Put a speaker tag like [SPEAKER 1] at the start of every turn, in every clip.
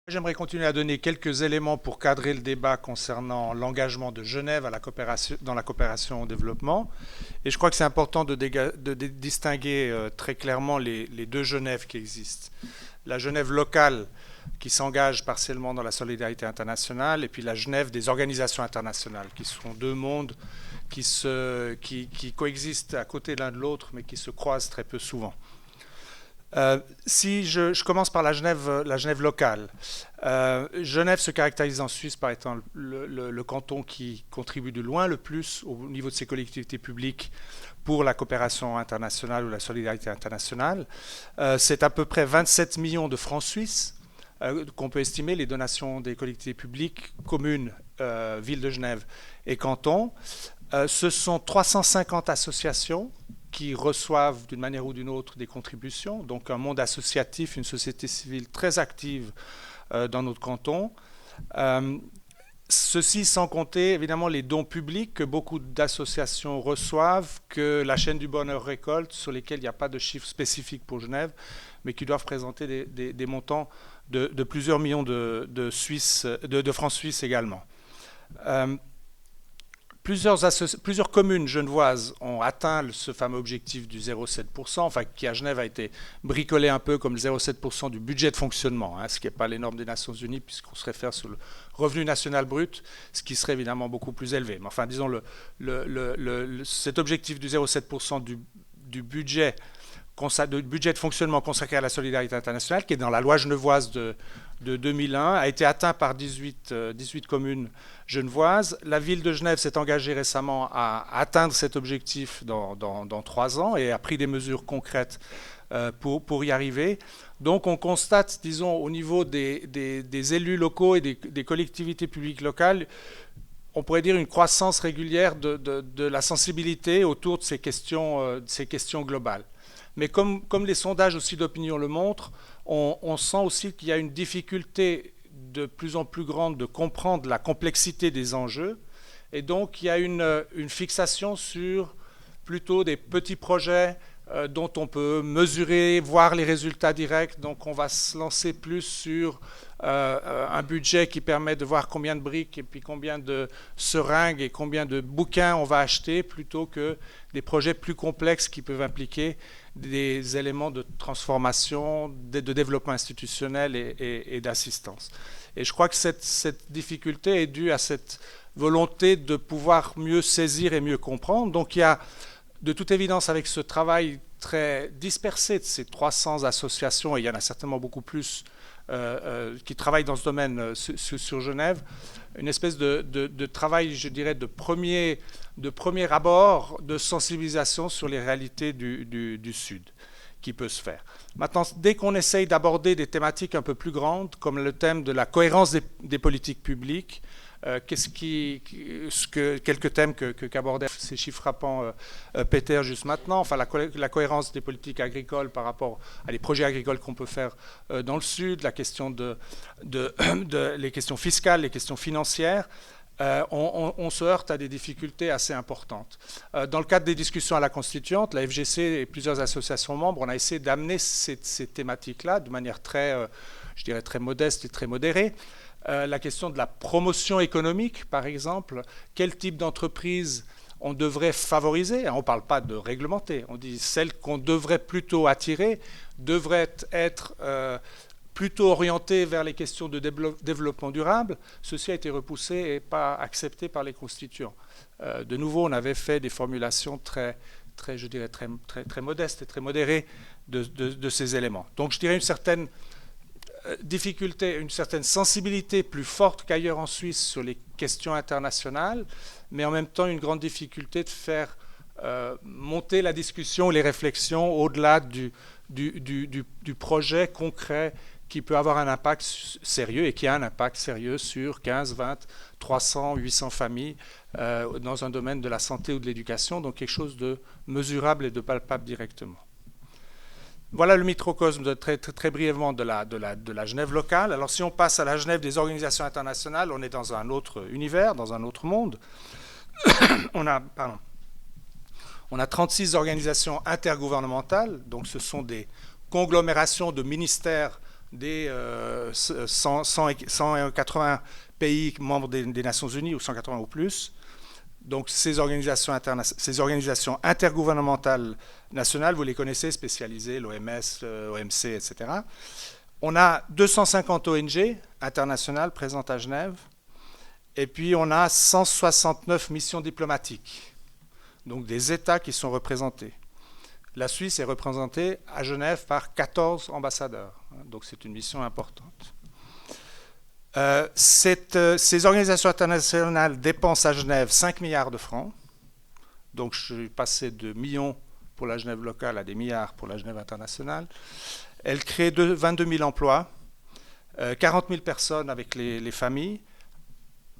[SPEAKER 1] J'aimerais continuer à donner quelques éléments pour cadrer le débat concernant l'engagement de Genève dans la coopération au développement. Et je crois que c'est important de distinguer très clairement les deux Genèves qui existent. La Genève locale qui s'engage partiellement dans la solidarité internationale et puis la Genève des organisations internationales qui sont deux mondes qui coexistent à côté l'un de l'autre mais qui se croisent très peu souvent. Si je commence par la Genève locale. Genève se caractérise en Suisse par étant le canton qui contribue de loin le plus au niveau de ses collectivités publiques pour la coopération internationale ou la solidarité internationale. C'est à peu près 27 millions de francs suisses qu'on peut estimer les donations des collectivités publiques, communes, ville de Genève et canton. Ce sont 350 associations qui reçoivent d'une manière ou d'une autre des contributions, donc un monde associatif, une société civile très active dans notre canton. Ceci sans compter évidemment les dons publics que beaucoup d'associations reçoivent, que la chaîne du bonheur récolte, sur lesquels il n'y a pas de chiffres spécifiques pour Genève, mais qui doivent présenter des montants de plusieurs millions de francs suisses également. Plusieurs communes genevoises ont atteint ce fameux objectif du 0,7%, enfin qui à Genève a été bricolé un peu comme le 0,7% du budget de fonctionnement, ce qui n'est pas les normes des Nations Unies puisqu'on se réfère sur le revenu national brut, ce qui serait évidemment beaucoup plus élevé. Mais enfin, disons, cet objectif du 0,7% du budget de fonctionnement consacré à la solidarité internationale, qui est dans la loi genevoise de 2001, a été atteint par 18 communes genevoises. La ville de Genève s'est engagée récemment à atteindre cet objectif dans 3 ans et a pris des mesures concrètes pour y arriver. Donc on constate, disons, au niveau des élus locaux et des collectivités publiques locales, on pourrait dire une croissance régulière de la sensibilité autour de ces questions globales. Mais comme les sondages aussi d'opinion le montrent, on sent aussi qu'il y a une difficulté de plus en plus grande de comprendre la complexité des enjeux. Et donc, il y a une fixation sur plutôt des petits projets dont on peut mesurer, voir les résultats directs. Donc, on va se lancer plus sur un budget qui permet de voir combien de briques et puis combien de seringues et combien de bouquins on va acheter plutôt que des projets plus complexes qui peuvent impliquer des éléments de transformation, de développement institutionnel et d'assistance. Et je crois que cette difficulté est due à cette volonté de pouvoir mieux saisir et mieux comprendre. Donc il y a de toute évidence avec ce travail très dispersé de ces 300 associations, et il y en a certainement beaucoup plus qui travaillent dans ce domaine sur Genève, une espèce de travail, je dirais, de premier abord de sensibilisation sur les réalités du Sud qui peut se faire. Maintenant, dès qu'on essaye d'aborder des thématiques un peu plus grandes, comme le thème de la cohérence des politiques publiques, quelques thèmes qu'abordait ces chiffres frappants Peter juste maintenant, enfin la cohérence des politiques agricoles par rapport à les projets agricoles qu'on peut faire dans le Sud, la question les questions fiscales, les questions financières, on se heurte à des difficultés assez importantes. Dans le cadre des discussions à la Constituante, la FGC et plusieurs associations membres, on a essayé d'amener ces thématiques-là de manière je dirais, très modeste et très modérée. La question de la promotion économique, par exemple, quel type d'entreprise on devrait favoriser. On ne parle pas de réglementer, on dit celles qu'on devrait plutôt attirer devraient être plutôt orientées vers les questions de développement durable. Ceci a été repoussé et pas accepté par les constituants. De nouveau, on avait fait des formulations je dirais, très modestes et très modérées de ces éléments. Donc je dirais une certaine difficulté, une certaine sensibilité plus forte qu'ailleurs en Suisse sur les questions internationales, mais en même temps une grande difficulté de faire monter la discussion, les réflexions au-delà du projet concret qui peut avoir un impact sérieux et qui a un impact sérieux sur 15, 20, 300, 800 familles dans un domaine de la santé ou de l'éducation, donc quelque chose de mesurable et de palpable directement. Voilà le microcosme très brièvement de la Genève locale. Alors si on passe à la Genève des organisations internationales, on est dans un autre univers, dans un autre monde. On a 36 organisations intergouvernementales, donc ce sont des conglomérations de ministères des 180 pays membres des Nations Unies, ou 180 ou plus. Donc ces organisations intergouvernementales nationales, vous les connaissez, spécialisées, l'OMS, l'OMC, etc. On a 250 ONG internationales présentes à Genève, et puis on a 169 missions diplomatiques, donc des États qui sont représentés. La Suisse est représentée à Genève par 14 ambassadeurs, donc c'est une mission importante. Ces organisations internationales dépensent à Genève 5 milliards de francs, donc je suis passé de millions pour la Genève locale à des milliards pour la Genève internationale. Elles créent 22 000 emplois, 40 000 personnes avec les familles,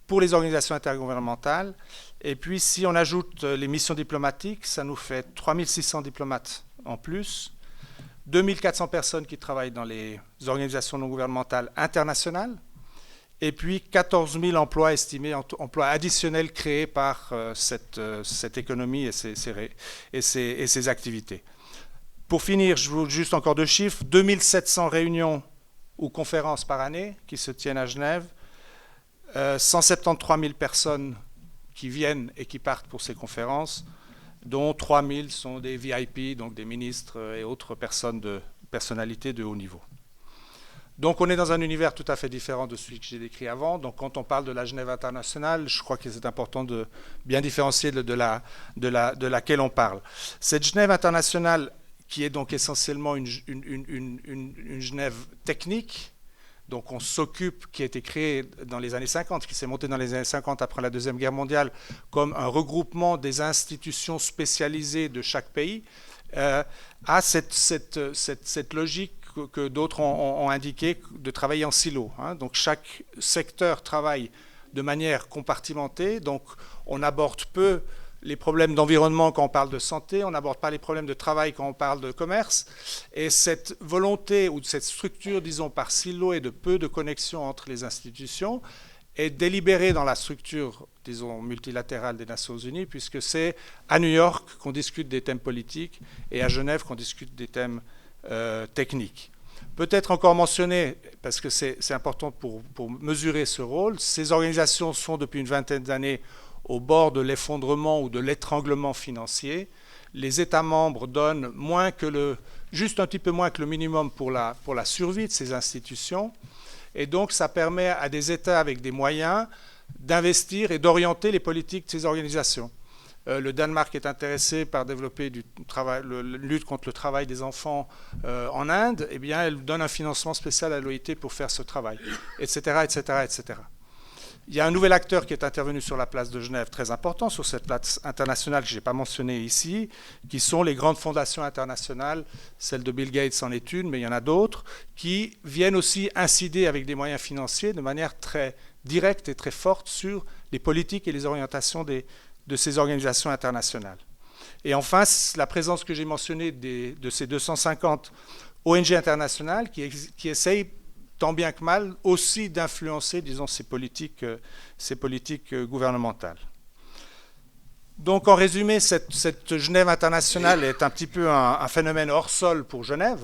[SPEAKER 1] pour les organisations intergouvernementales. Et puis, si on ajoute les missions diplomatiques, ça nous fait 3 600 diplomates en plus, 2 400 personnes qui travaillent dans les organisations non gouvernementales internationales, et puis 14 000 emplois estimés, emplois additionnels créés par cette économie et ces activités. Pour finir, je vous juste encore 2 chiffres, 2 700 réunions ou conférences par année qui se tiennent à Genève, 173 000 personnes qui viennent et qui partent pour ces conférences, dont 3 000 sont des VIP, donc des ministres et autres personnalités de haut niveau. Donc on est dans un univers tout à fait différent de celui que j'ai décrit avant. Donc quand on parle de la Genève internationale, je crois que c'est important de bien différencier de laquelle on parle. Cette Genève internationale, qui est donc essentiellement une Genève technique, donc on s'occupe, qui a été créée dans les années 50, qui s'est montée dans les années 50 après la Deuxième Guerre mondiale, comme un regroupement des institutions spécialisées de chaque pays, a cette logique que d'autres ont indiqué de travailler en silo. Donc chaque secteur travaille de manière compartimentée, donc on aborde peu les problèmes d'environnement quand on parle de santé, on n'aborde pas les problèmes de travail quand on parle de commerce. Et cette volonté ou cette structure, disons, par silo et de peu de connexion entre les institutions est délibérée dans la structure, disons, multilatérale des Nations Unies, puisque c'est à New York qu'on discute des thèmes politiques et à Genève qu'on discute des thèmes techniques. Peut-être encore mentionner, parce que c'est important pour mesurer ce rôle, ces organisations sont depuis une vingtaine d'années au bord de l'effondrement ou de l'étranglement financier. Les États membres donnent juste un petit peu moins que le minimum pour la survie de ces institutions. Et donc, ça permet à des États avec des moyens d'investir et d'orienter les politiques de ces organisations. Le Danemark est intéressé par développer la lutte contre le travail des enfants en Inde. Eh bien, elle donne un financement spécial à l'OIT pour faire ce travail, etc., etc., etc. Il y a un nouvel acteur qui est intervenu sur la place de Genève, très important, sur cette place internationale que je n'ai pas mentionnée ici, qui sont les grandes fondations internationales. Celle de Bill Gates en est une, mais il y en a d'autres, qui viennent aussi incider avec des moyens financiers de manière très directe et très forte sur les politiques et les orientations de ces organisations internationales. Et enfin, la présence que j'ai mentionnée de ces 250 ONG internationales qui essayent tant bien que mal, aussi d'influencer, disons, ces politiques gouvernementales. Donc, en résumé, cette Genève internationale est un petit peu un phénomène hors sol pour Genève,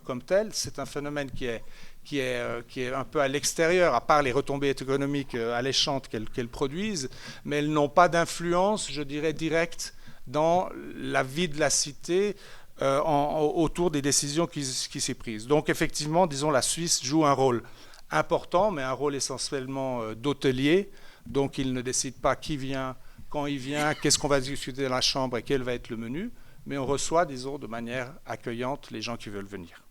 [SPEAKER 1] comme tel. C'est un phénomène qui est un peu à l'extérieur, à part les retombées économiques alléchantes qu'elles produisent, mais elles n'ont pas d'influence, je dirais, directe dans la vie de la cité, autour des décisions qui s'y prises. Donc effectivement, disons, la Suisse joue un rôle important, mais un rôle essentiellement d'hôtelier. Donc il ne décide pas qui vient, quand il vient, qu'est-ce qu'on va discuter dans la chambre et quel va être le menu, mais on reçoit, disons, de manière accueillante les gens qui veulent venir.